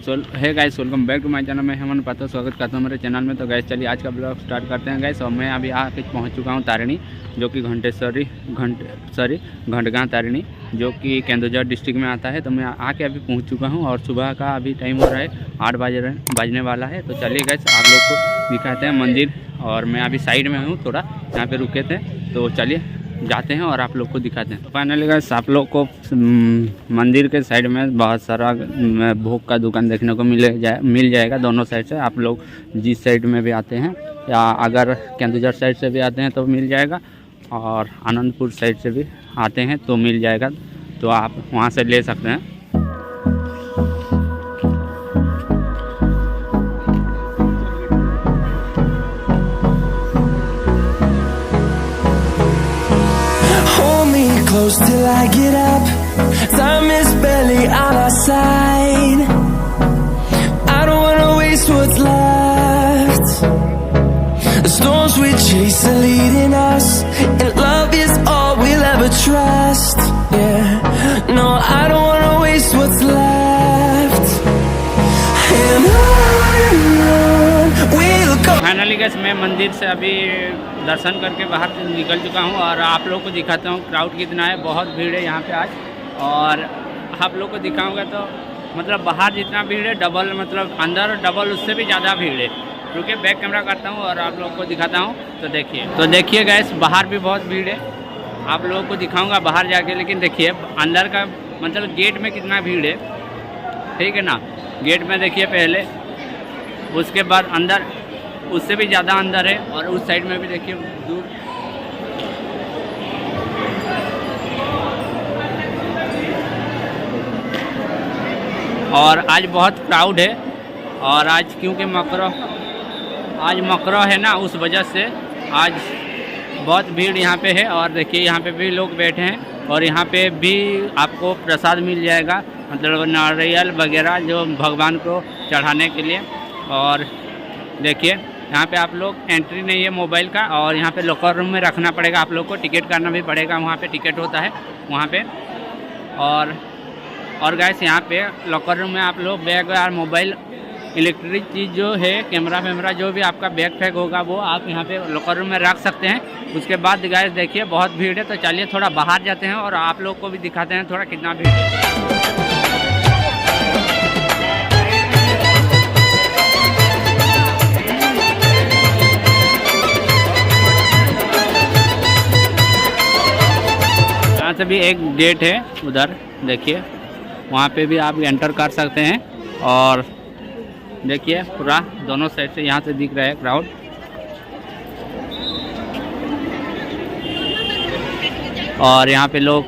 है guys, welcome back to my channel में हेमंत पात्र स्वागत करता हूँ मेरे चैनल में। तो गाइस चलिए आज का ब्लॉग स्टार्ट करते हैं गाइस। और मैं अभी आके पहुँच चुका हूँ तारिणी, जो कि घंटगांव तारिणी, जो कि केंदुझर डिस्ट्रिक्ट में आता है। तो मैं आके अभी पहुँच चुका हूँ और सुबह का अभी टाइम हो रहा है 8 बजने वाला है। तो चलिए गाइस आप लोग को दिखाते हैं मंदिर। और मैं अभी साइड में हूँ, थोड़ा यहाँ पे रुके थे, तो चलिए जाते हैं और आप लोग को दिखाते हैं। फाइनली गाइस आप लोग को मंदिर के साइड में बहुत सारा भोग का दुकान देखने को मिल जाएगा। दोनों साइड से आप लोग जिस साइड में भी आते हैं, या अगर केंदुझर साइड से भी आते हैं तो मिल जाएगा, और आनंदपुर साइड से भी आते हैं तो मिल जाएगा। तो आप वहाँ से ले सकते हैं। Close till I get up. Time is barely on our side. I don't wanna waste what's left. The storms we chase are leading us, and love is all we'll ever trust. Yeah, no, I don't wanna waste what's left. And on we'll go. Finally gas मैं मंदिर से अभी दर्शन करके बाहर निकल चुका हूँ और आप लोग को दिखाता हूँ क्राउड कितना है। बहुत भीड़ है यहाँ पे आज, और आप लोग को दिखाऊंगा तो मतलब बाहर जितना भीड़ है डबल, मतलब अंदर डबल, उससे भी ज़्यादा भीड़ है। रुके बैक कैमरा करता हूँ और आप लोग को दिखाता हूँ। तो देखिए गैस बाहर भी बहुत भीड़ है। आप लोगों को दिखाऊँगा बाहर जाके, लेकिन देखिए अंदर का मतलब गेट में कितना भीड़ है, ठीक है ना। गेट में देखिए पहले, उसके बाद अंदर उससे भी ज़्यादा अंदर है, और उस साइड में भी देखिए दूर। और आज बहुत क्राउड है, और आज क्योंकि मकरो है ना, उस वजह से आज बहुत भीड़ यहाँ पे है। और देखिए यहाँ पे भी लोग बैठे हैं, और यहाँ पे भी आपको प्रसाद मिल जाएगा, मतलब नारियल वगैरह जो भगवान को चढ़ाने के लिए। और देखिए यहाँ पे आप लोग एंट्री नहीं है मोबाइल का, और यहाँ पे लॉकर रूम में रखना पड़ेगा। आप लोग को टिकट करना भी पड़ेगा, वहाँ पे टिकट होता है वहाँ पे। और गाइस यहाँ पे लॉकर रूम में आप लोग बैग और मोबाइल, इलेक्ट्रिक चीज़ जो है, कैमरा वैमरा जो भी आपका बैग पैक होगा वो आप यहाँ पे लॉकर रूम में रख सकते हैं। उसके बाद गाइस देखिए बहुत भीड़ है, तो चलिए थोड़ा बाहर जाते हैं और आप लोग को भी दिखाते हैं थोड़ा कितना भीड़ है। यहाँ से भी एक गेट है उधर, देखिए वहाँ पे भी आप एंटर कर सकते हैं। और देखिए पूरा दोनों साइड से यहाँ से दिख रहा है क्राउड। और यहाँ पे लोग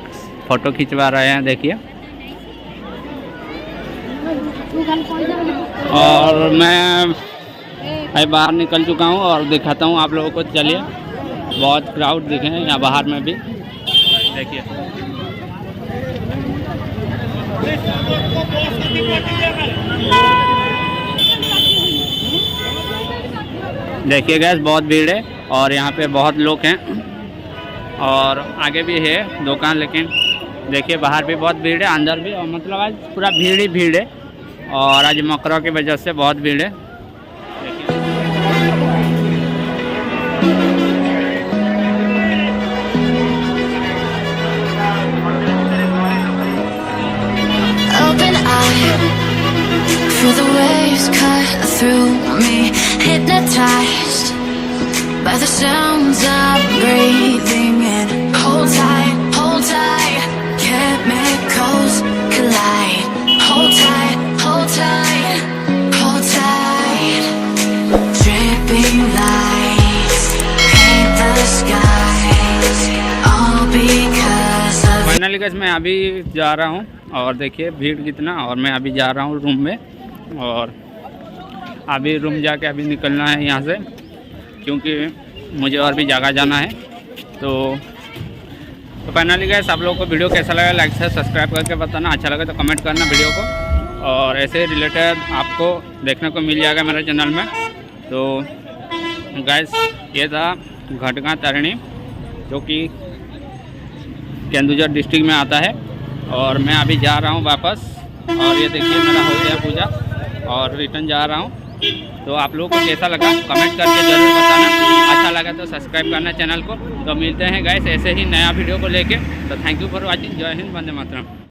फ़ोटो खिंचवा रहे हैं, देखिए। और मैं बाहर निकल चुका हूँ और दिखाता हूँ आप लोगों को। चलिए बहुत क्राउड दिखे हैं यहाँ बाहर में भी, देखिए। देखिए गैस बहुत भीड़ है, और यहाँ पे बहुत लोग हैं, और आगे भी है दुकान, लेकिन देखिए बाहर भी बहुत भीड़ है, अंदर भी। और मतलब आज पूरा भीड़ ही भीड़ है, और आज मकरों की वजह से बहुत भीड़ है। Feel the waves cut through me, hypnotized by the sounds I'm breathing in. Hold tight, chemicals collide. Hold tight, hold tight, hold tight. Dripping lights paint the skies, all because of. Finally guys मैं अभी जा रहा हूँ, और देखिए भीड़ कितना। और मैं अभी जा रहा हूँ रूम में, और अभी रूम जाके अभी निकलना है यहाँ से, क्योंकि मुझे और भी जगह जाना है। तो फाइनली गाइस आप लोगों को वीडियो कैसा लगा लाइक से सब्सक्राइब करके बताना, अच्छा लगे तो कमेंट करना वीडियो को। और ऐसे रिलेटेड आपको देखने को मिल जाएगा मेरे चैनल में। तो गाइस ये था घंटगांव तारिणी, जो कि केंदुझर डिस्ट्रिक्ट में आता है। और मैं अभी जा रहा हूँ वापस, और ये देखिए मेरा हो गया पूजा। और रिटर्न जा रहा हूँ। तो आप लोगों को कैसा लगा कमेंट करके ज़रूर बताना। अच्छा लगा तो सब्सक्राइब करना चैनल को। तो मिलते हैं गाइस ऐसे ही नया वीडियो को लेके। तो थैंक यू फॉर वॉचिंग। जय हिंद, वंदे मातरम।